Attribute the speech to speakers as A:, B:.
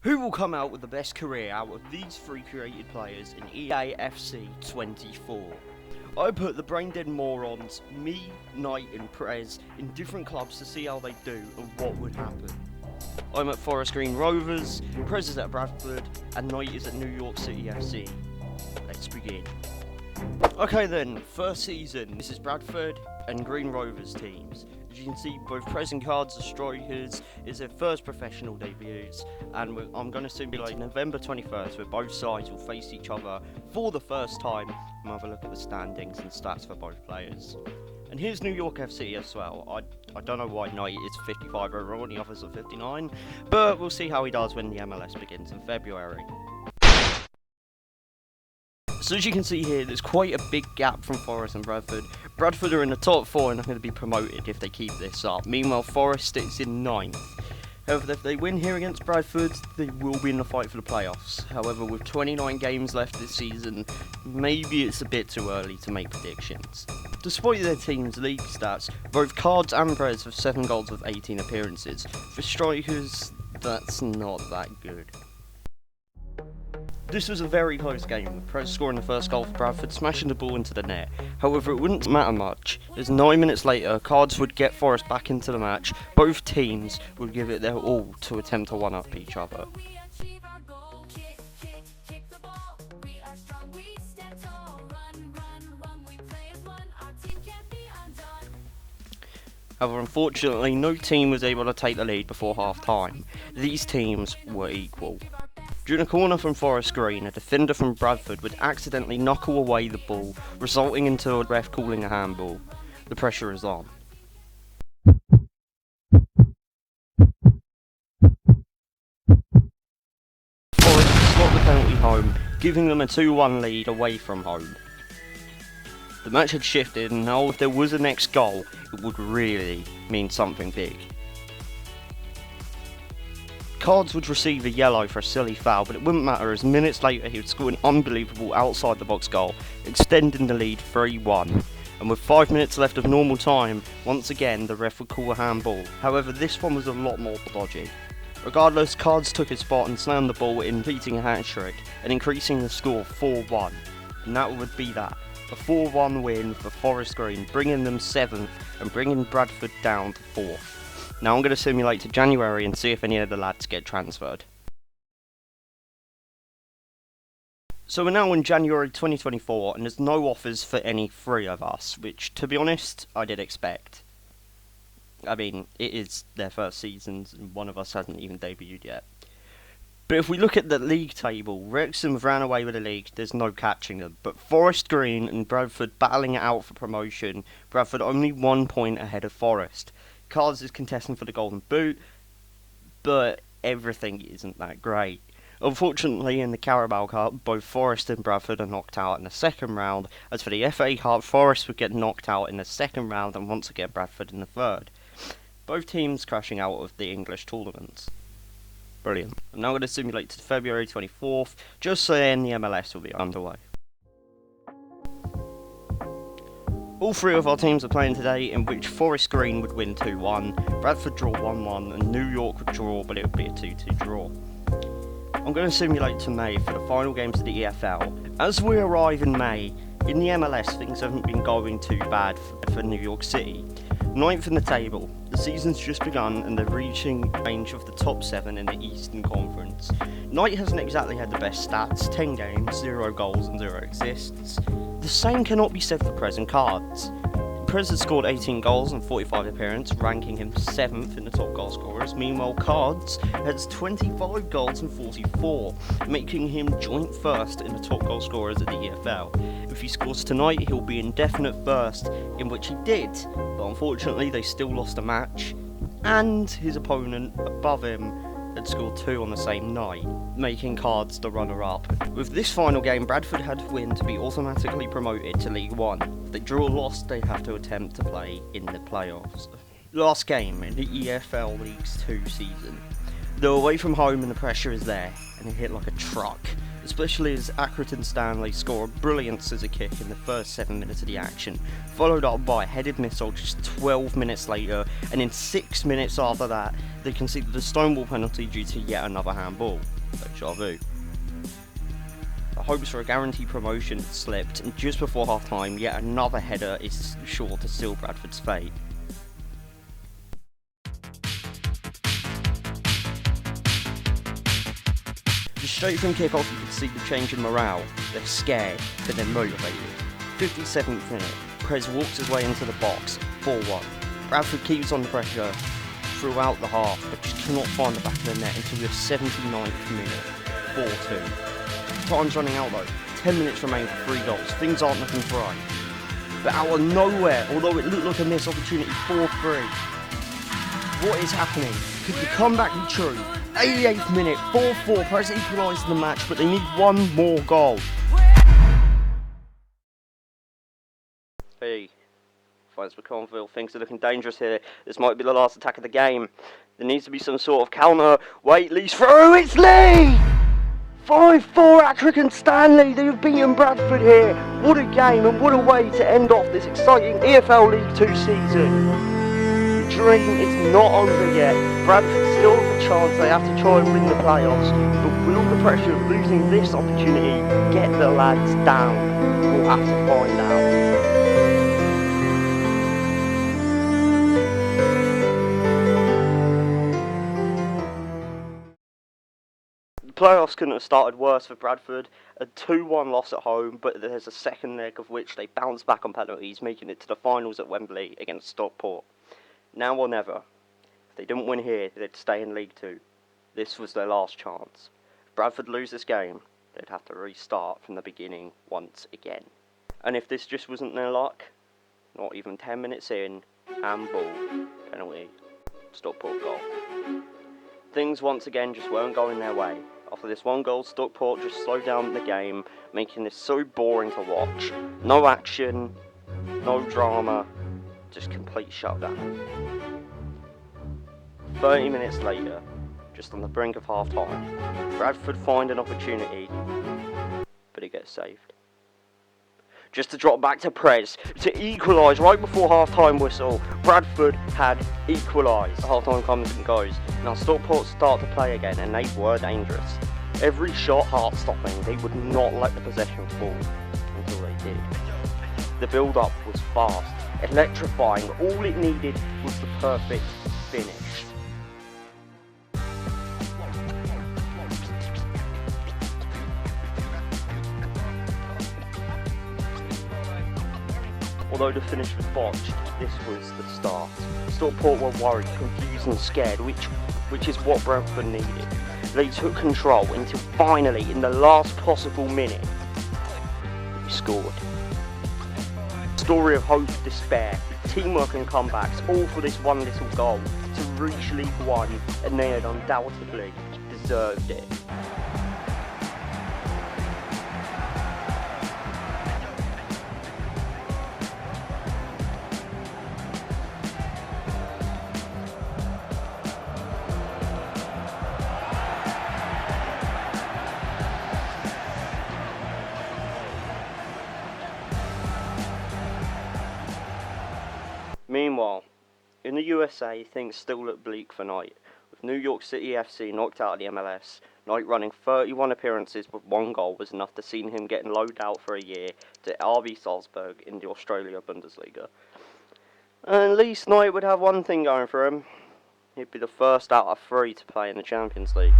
A: Who will come out with the best career out of these three created players in EAFC 24? I put the brain dead morons, me, Knight and Prez, in different clubs to see how they do and what would happen. I'm at Forest Green Rovers, Prez is at Bradford, and Knight is at New York City FC. Let's begin. Okay then, first season, this is Bradford and Green Rovers teams. As you can see, both Prez and Cards are strikers. It's their first professional debuts, and I'm going to simulate November 21st where both sides will face each other for the first time and have a look at the standings and stats for both players. And here's New York FC as well. I don't know why Knight is 55 overall and the others are 59, but we'll see how he does when the MLS begins in February. So as you can see here, there's quite a big gap from Forest and Bradford. Bradford are in the top 4 and are going to be promoted if they keep this up. Meanwhile, Forest is in 9th. However, if they win here against Bradford, they will be in the fight for the playoffs. However, with 29 games left this season, maybe it's a bit too early to make predictions. Despite their team's league stats, both Cards and Prez have 7 goals with 18 appearances. For strikers, that's not that good. This was a very close game, with Prez scoring the first goal for Bradford, smashing the ball into the net. However, it wouldn't matter much, as 9 minutes later, Cards would get Forest back into the match. Both teams would give it their all to attempt to one-up each other. However, unfortunately, no team was able to take the lead before half-time. These teams were equal. During a corner from Forest Green, a defender from Bradford would accidentally knuckle away the ball, resulting into a ref calling a handball. The pressure is on. Forest slot the penalty home, giving them a 2-1 lead away from home. The match had shifted, and now if there was a next goal, it would really mean something big. Cards would receive a yellow for a silly foul, but it wouldn't matter as minutes later he would score an unbelievable outside the box goal, extending the lead 3-1. And with 5 minutes left of normal time, once again the ref would call a handball. However, this one was a lot more dodgy. Regardless, Cards took his spot and slammed the ball in, completing a hat-trick and increasing the score 4-1. And that would be that. A 4-1 win for Forest Green, bringing them 7th and bringing Bradford down to 4th. Now I'm going to simulate to January and see if any of the lads get transferred. So we're now in January 2024 and there's no offers for any 3 of us, which to be honest, I did expect. I mean, it is their first seasons and one of us hasn't even debuted yet. But if we look at the league table, Wrexham have ran away with the league, there's no catching them. But Forest Green and Bradford battling it out for promotion, Bradford only 1 point ahead of Forest. Cards is contesting for the Golden Boot, but everything isn't that great. Unfortunately, in the Carabao Cup, both Forest and Bradford are knocked out in the second round. As for the FA Cup, Forest would get knocked out in the second round and once again Bradford in the third. Both teams crashing out of the English tournaments. Brilliant. I'm now going to simulate to February 24th, just so then the MLS will be underway. All 3 of our teams are playing today, in which Forest Green would win 2-1, Bradford draw 1-1, and New York would draw, but it would be a 2-2 draw. I'm going to simulate to May for the final games of the EFL. As we arrive in May, in the MLS things haven't been going too bad for New York City. 9th in the table, the season's just begun and they're reaching range of the top 7 in the Eastern Conference. Knight hasn't exactly had the best stats, 10 games, 0 goals and 0 assists. The same cannot be said for Prez and Cards. Prez has scored 18 goals and 45 appearances, ranking him 7th in the top goal scorers. Meanwhile, Cards has 25 goals and 44, making him joint first in the top goal scorers of the EFL. If he scores tonight, he'll be in definite first, in which he did, but unfortunately they still lost a match, and his opponent above him had scored 2 on the same night, making Cards the runner-up. With this final game, Bradford had to win to be automatically promoted to League One. If they draw or lost, they have to attempt to play in the playoffs. Last game in the EFL Leagues 2 season. They're away from home and the pressure is there, and they hit like a truck. especially as Accrington Stanley score a brilliant scissor kick in the first 7 minutes of the action, followed up by a headed missile just 12 minutes later, and in 6 minutes after that, they conceded a stonewall penalty due to yet another handball. Deja vu. The hopes for a guaranteed promotion slipped, and just before half time, yet another header is sure to seal Bradford's fate. Straight from kick-off, you could see the change in morale. They're scared, but they're motivated. 57th minute, Prez walks his way into the box, 4-1. Bradford keeps on pressure throughout the half, but just cannot find the back of the net until the 79th minute, 4-2. Time's running out though, 10 minutes remain for 3 goals, things aren't looking bright. But out of nowhere, although it looked like a missed opportunity, 4-3. What is happening? Could the comeback be true? 88th minute, 4-4, Prez equalised the match, but they need one more goal. Hey, fans for Cornville, things are looking dangerous here. This might be the last attack of the game. There needs to be some sort of counter. Wait, Lee's through, it's Lee! 5-4 Accrington Stanley, they have beaten Bradford here. What a game and what a way to end off this exciting EFL League 2 season. The dream is not over yet. Bradford still have a chance, they have to try and win the playoffs, but will the pressure of losing this opportunity get the lads down? We'll have to find out. The playoffs couldn't have started worse for Bradford. A 2-1 loss at home, but there's a second leg of which they bounced back on penalties, making it to the finals at Wembley against Stockport. Now or never. If they didn't win here, they'd stay in League 2. This was their last chance. If Bradford lose this game, they'd have to restart from the beginning once again. And if this just wasn't their luck, not even 10 minutes in, handball, penalty, Stockport goal. Things once again just weren't going their way. After this one goal, Stockport just slowed down the game, making this so boring to watch. No action, no drama, just complete shutdown. 30 minutes later, just on the brink of half time, Bradford find an opportunity, but it gets saved. Just to drop back to Prez to equalise right before half-time whistle. Bradford had equalised. Half-time comes and goes. Now Stockport start to play again, and they were dangerous. Every shot heart-stopping. They would not let the possession fall until they did. The build-up was fast, electrifying. All it needed was the perfect finish. Although the finish was botched, this was the start. Stockport were worried, confused and scared, which is what Bradford needed. They took control until finally, in the last possible minute, they scored. Story of hope, despair, teamwork and comebacks, all for this one little goal to reach League 1, and they had undoubtedly deserved it. Meanwhile, in the USA, things still look bleak for Knight, with New York City FC knocked out of the MLS. Knight running 31 appearances with 1 goal was enough to see him getting loaned out for a year to RB Salzburg in the Australia Bundesliga. And at least Knight would have one thing going for him. He'd be the first out of 3 to play in the Champions League.